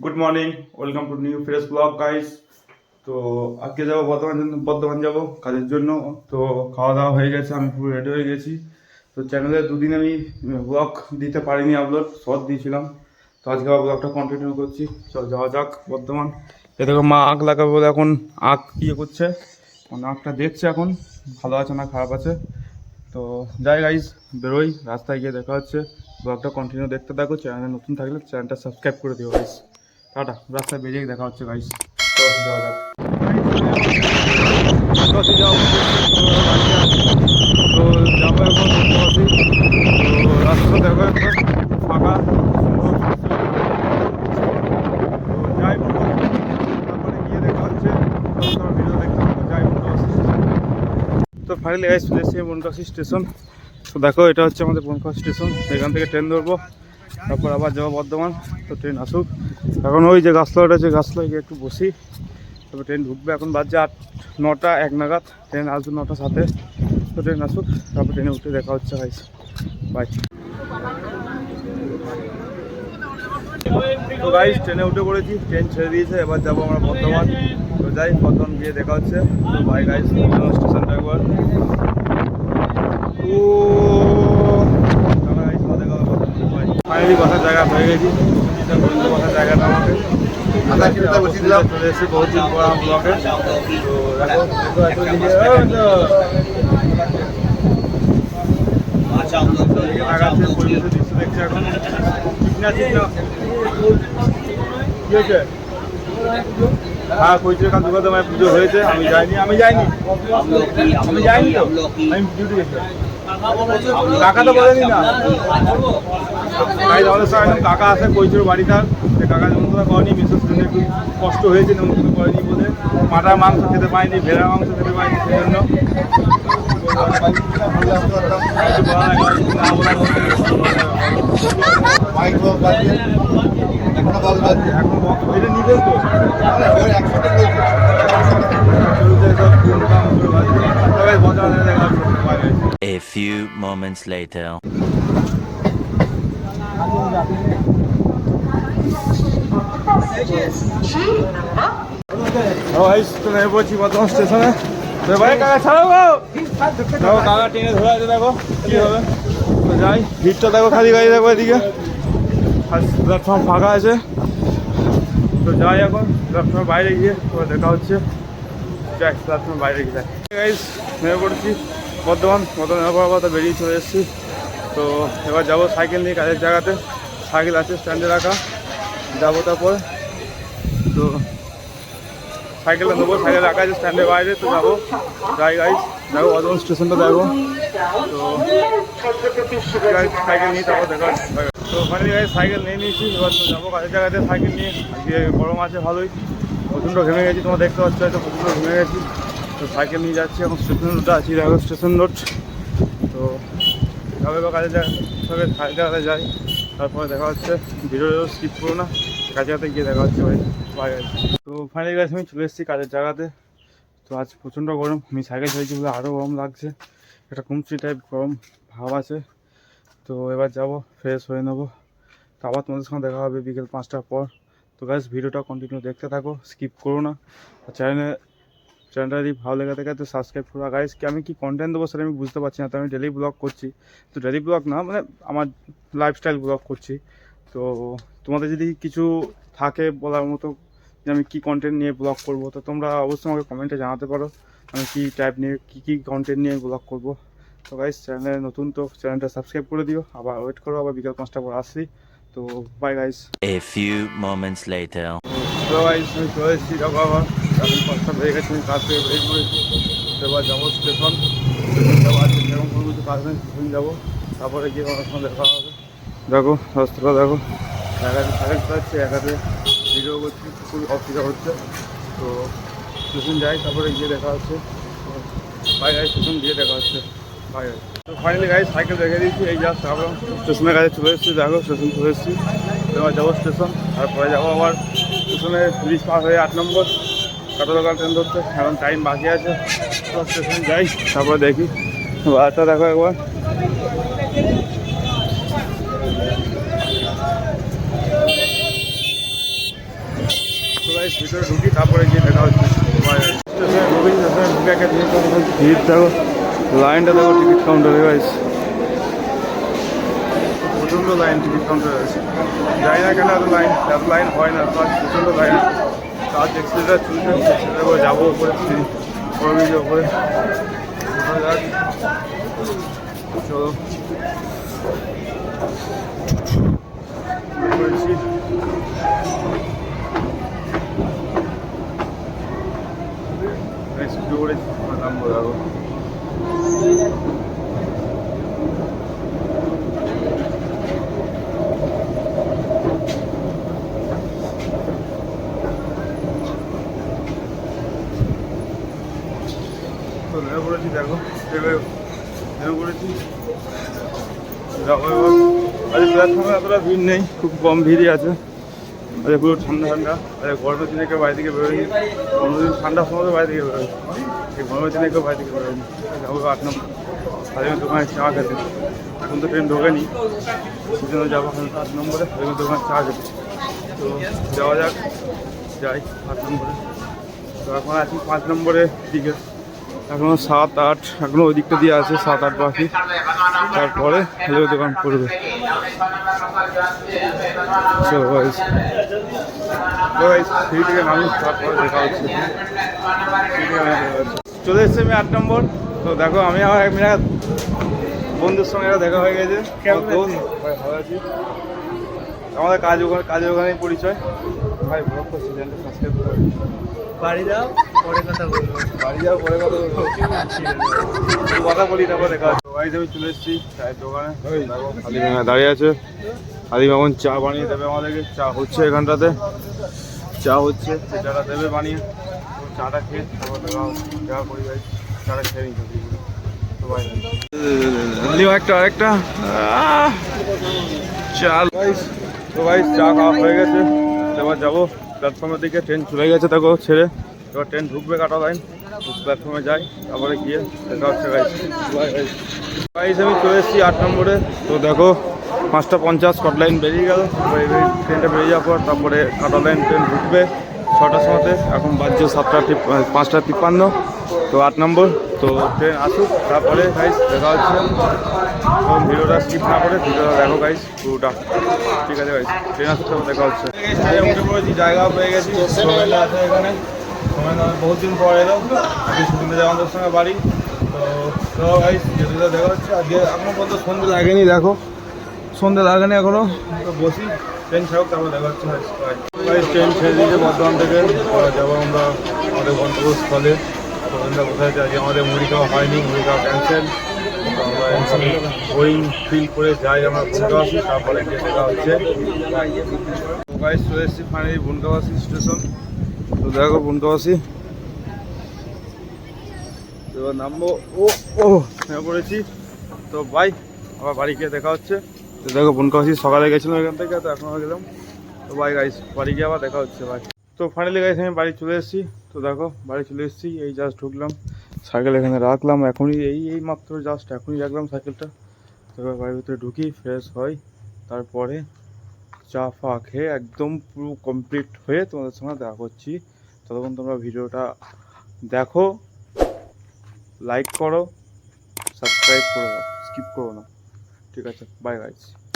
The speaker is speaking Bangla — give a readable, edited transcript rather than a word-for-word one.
Good morning, welcome to new fresh blog guys. তো আজকে যাবো বর্ধমান যাবো কাজের জন্য। তো খাওয়া দাওয়া হয়ে গেছে, আমি পুরো রেডি হয়ে গেছি। তো চ্যানেলে দুদিন আমি ব্লগ দিতে পারিনি, আপলোড শর্ট দিয়েছিলাম। তো আজকে আবার ব্লগটা কন্টিনিউ করছি। চল যাওয়া যাক বর্ধমান। এ দেখো মা আঁক লাগাবে বলে এখন আঁক ইয়ে করছে, মানে আঁকটা দেখছে এখন ভালো আছে না খারাপ আছে। তো যাই গাইজ, বেরোই, রাস্তায় গিয়ে দেখা হচ্ছে। ব্লগটা কন্টিনিউ দেখতে থাকো, চ্যানেলে নতুন থাকলে চ্যানেলটা সাবস্ক্রাইব করে দিও গাইজ। টাটা, রাস্তায় বেরিয়ে দেখা হচ্ছে গাইজ। তো যাওয়া যাক। বনগাছি যাবো, তো যাবো এখন বনগাছি। তো রাস্তাটা দেখো একবার ফাঁকা, সুন্দর। তো যাই বনগাছি, তারপরে গিয়ে দেখা হচ্ছে। তোমার ভিডিও দেখতে থাকো, যাই বনগাছি। তো ফাইনালি গাইজ চলে এসেছি বনগাছি স্টেশন। তো দেখো এটা হচ্ছে আমাদের বনগাছি স্টেশন। এখান থেকে ট্রেন ধরবো, তারপর আবার যাবো বর্ধমান। তো ট্রেন আসুক, এখন ওই যে গাছতলাটা আছে, গাছতলায় গিয়ে একটু বসি, তারপর ট্রেন ঢুকবে। এখন বাজছে 9টা 1 নাগাদ, ট্রেন আসবে 9টার সাথে। তো ট্রেন আসুক, তারপর ট্রেনে উঠে দেখা হচ্ছে গাইস। বাই। তো গাইস ট্রেনে উঠে পড়েছি, ট্রেন ছেড়ে দিয়েছে, এবার যাবো আমরা বর্ধমান। তো যাই, বর্ধমান গিয়ে দেখা হচ্ছে। তো বাই গাইস, স্টেশনটা একবার ফাইনালি বসার জায়গা হয়ে গেছি। বসার জায়গাটা আমাকে চলে এসেছি বহুদিন পর আমার ব্লগে। তো পরিবেশের দৃশ্য দেখছি এখন। হ্যাঁ, কৈচির কাল দুর্গা মায়ের পুজো হয়েছে, আমি যাইনি তো, আমি ডিউটি গেছিলাম। কাকা তো বলেনি না, তাই আমাদের সঙ্গে এখন কাকা আছে কৈচির বাড়িটা। কাকা নেমন্তন্ন করেনি, বিশেষ করে একটু কষ্ট হয়েছে নেমন্তন্ন করেনি বলে। মাটার মাংস খেতে পাইনি, ভেড়ার মাংস খেতে পাইনি, সেই জন্য A few moments later. নেমে পড়ছি বর্ধমান স্টেশনে। কাকা ছাড়াও দেখো, কাকা ট্রেনে ধরে আছে, দেখো কি হবে। তো যাই, ভিড়টা দেখো, খালি গাড়ি দেখো এদিকে, প্ল্যাটফর্ম ফাঁকা আছে। তো যাই এখন প্ল্যাটফর্মের বাইরে গিয়ে তোমার দেখা হচ্ছে। যাই প্ল্যাটফর্মের বাইরে গিয়ে যাই গাইস, নেমে পড়েছি বর্ধমান নেমে পড়ার কথা বেরিয়ে চলে এসেছি। তো এবার যাবো সাইকেল নিয়ে কাজের জায়গাতে। সাইকেল আছে স্ট্যান্ডে রাখা, যাবো তারপর। তো সাইকেলটা নেবো, সাইকেল রাখা আছে স্ট্যান্ডের বাইরে। তো যাবো, যাই গাইস, দেখো বর্ধমান স্টেশনটা দেখো। তো সাইকেল নিয়ে তারপর দেখা হচ্ছে। তো ওখানে গাইস সাইকেল নিয়ে নিয়েছি, এবার তো যাবো কাজের জায়গাতে সাইকেল নিয়ে। আজকে গরম আছে ভালোই, প্রচণ্ড ঘেমে গেছি, তোমরা দেখতে পাচ্ছ হয়তো প্রচণ্ড ঘেমে গেছি। তো সাইকেল নিয়ে যাচ্ছি, এখন স্টেশন রোডে আছি, দেখো স্টেশন রোড। তো যাবে কাজের জায়গাতে যাই, তারপরে দেখা হচ্ছে। ভিডিও স্কিপ করো না, কাজে জায়গাতে গিয়ে দেখা হচ্ছে ভাই। Bye guys. তো ফাইনালি গাইস আমি চলে এসেছি কাজের জায়গাতে। তো আজ প্রচণ্ড গরম, আমি সাইকেল চাইছি বলে আরও গরম লাগছে, একটা কুমচি টাইপ গরম ভাব আছে। তো এবার যাব, ফ্রেশ হয়ে নেবো। তো আবার তোমাদের সঙ্গে দেখা হবে বিকেল 5টার পর। তো গাইস ভিডিওটা কন্টিনিউ দেখতে থাকো, স্কিপ করো না। আর চ্যানেলটা যদি ভালো লেগে থাকে তো সাবস্ক্রাইব করো। গাইস আমি কি কন্টেন্ট দেবো সেটা আমি বুঝতে পারছি না। তো আমি ডেলি ব্লগ করছি, তো ডেলি ব্লগ না মানে আমার লাইফস্টাইল ব্লগ করছি। তো তোমাদের যদি কিছু থাকে বলার মতো যে আমি কী কন্টেন্ট নিয়ে ব্লগ করব, তো তোমরা অবশ্যই আমাকে কমেন্টে জানাতে পারো আমি কী টাইপ নিয়ে কী কন্টেন্ট নিয়ে ব্লগ করব। তো গাইস চ্যানেলে নতুন, তো চ্যানেলটা সাবস্ক্রাইব করে দিও। আবার ওয়েট করো, আবার বিকেল 5টা পর আসছি। তো bye guys. A few moments later. তো গাইস আমি চলে এসেছি, দেখো আবার এখন 5টা বেজে গেছে, আমি কাজ থেকে বেরিয়ে পড়েছি। এবার যাবো স্টেশন যাবো, আজকে সেরকম কোনো কিছু কাজ নেই, স্টেশন যাবো, তারপরে গিয়ে আমার সঙ্গে দেখা হবে। দেখো রাস্তাটা দেখো, এক হাতে সাইকেল চালাচ্ছি, এক হাতে ভিডিও করছি, খুব অসুবিধা হচ্ছে। তো স্টেশন যাই, তারপরে গিয়ে দেখা হচ্ছে। বাই গাইস, স্টেশন গিয়ে দেখা হচ্ছে। Bye guys. তো ফাইনালি গাইস সাইকেল রেখে দিয়েছি, এই জাস্ট আমরা স্টেশনের কাছে চলে এসেছি। দেখো স্টেশন চলে এসেছি, এবার যাবো স্টেশন, তারপরে যাবো আবার স্টেশনে ব্রিজ পার হয়ে 8 নম্বর কাটোয়া ট্রেন ধরতে। এখন টাইম বাকি আছে, তো স্টেশন যাই, তারপরে দেখি। বাসটা দেখো একবার, ভিতরে ঢুকি তারপরে গিয়ে দেখা হচ্ছে। স্টেশনে ঢুকি, স্টেশনে ঢুকে একটা জিনিস ভিড় দেখো, লাইনটা দেখো টিকিট কাউন্টারে গাইস, প্রচণ্ড লাইন টিকিট কাউন্টারে আছে। যাই না কেন এত লাইন হয় না, প্রচণ্ড লাইন। কাজ এক্সিলেটার চলছে, এক্সিলেটার করে যাবো উপরে, ওভারব্রিজের উপরে। চলো করেছি। শুরু করেছি, নামবো যাবো। তো নেমে পড়েছি, দেখো নেমে পড়েছি, যাবো এবার। আজ প্ল্যাটফর্মে এতটা ভিড় নেই, খুব কম ভিড়ই আছে। আজ পুরো ঠান্ডা ঠান্ডা। আজ গরমের দিনে কেউ বাড়ি থেকে বেরোয়নি, অন্যদিন ঠান্ডার সময় বাড়ি থেকে বেরোয়, এই গরমের দিনে কেউ বাড়ি থেকে বেরোয়নি। যাবো 8 নম্বর হালিমের দোকানে চা খেতে। এখন তো ট্রেন ঢোকেনি, সেজন্য যাবো 8 নম্বরে হালিমের দোকানে চা খেতে। তো যাওয়া যাক, যাই 8 নম্বরে। তো এখন আছি 5 নম্বরের দিকে, এখনো 7, 8 এখনো ওই দিকটা দিয়ে আছে, 7, 8 বাকি। তারপরে হালিমের দোকান পড়বে। সেই থেকে নামি, তারপরে দেখা হচ্ছে। চলে এসছি আমি 8 নম্বর। তো দেখো আমি আমার এক মিনিট বন্ধুর সঙ্গে দেখা হয়ে গেছে। ভালো আছি। আমাদের কাজের ওখানেই পরিচয়। ভাই ব্লগ করছি, চ্যানেলটা সাবস্ক্রাইব করো। বাড়ি যাও, পরে কথা বলবো। বাড়ি যাও, পরে কথা বলবো। কথা বলি, তারপর দেখা হচ্ছে। বাড়িতে আমি চলে এসেছি চায়ের দোকানে। দেখো হালিম দাঁড়িয়ে আছে। হালিম এখন চা বানিয়ে দেবে আমাদেরকে। চা হচ্ছে এখানটাতে, চা হচ্ছে, চাটা দেবে বানিয়ে। চাটা খেয়ে তারপর দেখা করি ভাই, চাটা খেয়ে নিচ্ছি। তো ভাই আরেকটা চাল ভাইস। তো ভাই চা খাওয়া হয়ে গেছে, এবার যাবো প্ল্যাটফর্মের দিকে। ট্রেন চলে গেছে দেখো ছেড়ে, এবার ট্রেন ঢুকবে কাটা লাইন, প্ল্যাটফর্মে যাই, তারপরে গিয়ে দেখা হচ্ছে গাইস। গাইস আমি চলে এসেছি 8 নম্বরে। তো দেখো 5:50 কাট লাইন বেরিয়ে গেল। ট্রেনটা বেরিয়ে যাওয়ার পর তারপরে কাটা লাইন ট্রেন ঢুকবে 6টার সময়তে। এখন বাজছে 5:53। তো 8 নম্বর। তো ট্রেন আসুক, তারপরে গাইস দেখা হচ্ছে। তো ভিডিওটা স্কিপ না করে ভিডিওটা দেখো গাইস পুরোটা, ঠিক আছে গাইস? ট্রেন আসুক, তারপর দেখা হচ্ছে। উঠে পড়েছি, জায়গা পেয়ে গেছি, সোমেনটা আছে এখানে। সোমেন বহুত দিন পর এলো, আজকে শুটিংতে যাওয়া আমাদের সঙ্গে বাড়ি। তো গাইস ভিডিওটা দেখা হচ্ছে। আজকে এখনো পর্যন্ত সন্ধ্যে লাগেনি, দেখো সন্ধ্যে লাগেনি এখনো। তো বসি, ট্রেন ছাড়ুক, তারপর দেখা হচ্ছে। গাইস ট্রেন ছেড়ে দিয়েছে বর্ধমান থেকে, যাবো আমরা আমাদের গন্তব্যস্থলে। ট্রেনটা কোথায় আছে? আজকে আমাদের মুড়ি খাওয়া হয়নি, মুড়ি খাওয়া ক্যান্সেল। আমরা বোরিং ফিল করে যাই আমরা বনগাঁওয়াসি, তারপরে গিয়ে দেখা হচ্ছে। গাইস চলে এসেছি ফাইনালি বনগাঁওয়াসি স্টেশন। তো দেখো বনগাঁওয়াসি, এবার নামবো। ও নেমে পড়েছি। তো বাই, আবার বাড়ি গিয়ে দেখা হচ্ছে। তো দেখো বনগাঁওয়াসি সকালে গেছিলাম এখান থেকে, তো এখন গেলাম। তো বাই গাইস, বাড়ি গিয়ে আবার দেখা হচ্ছে। বাই। তো ফাইনালি গাইস আমি বাড়ি চলে এসেছি। তো দেখো বাড়ি চলে এসেছি, এই জাস্ট ঢুকলাম, সাইকেল এখানে রাখলাম এখনই, এই মাত্র জাস্ট এখনই রাখলাম সাইকেলটা। তো এবার বাড়ির ভিতরে ঢুকি, ফ্রেশ হই, তারপরে চা ফা খেয়ে একদম পুরো কমপ্লিট হয়ে তোমাদের সঙ্গে দেখা করছি। ততক্ষণ তোমরা ভিডিওটা দেখো, লাইক করো, সাবস্ক্রাইব করো, স্কিপ করো না, ঠিক আছে? Bye guys.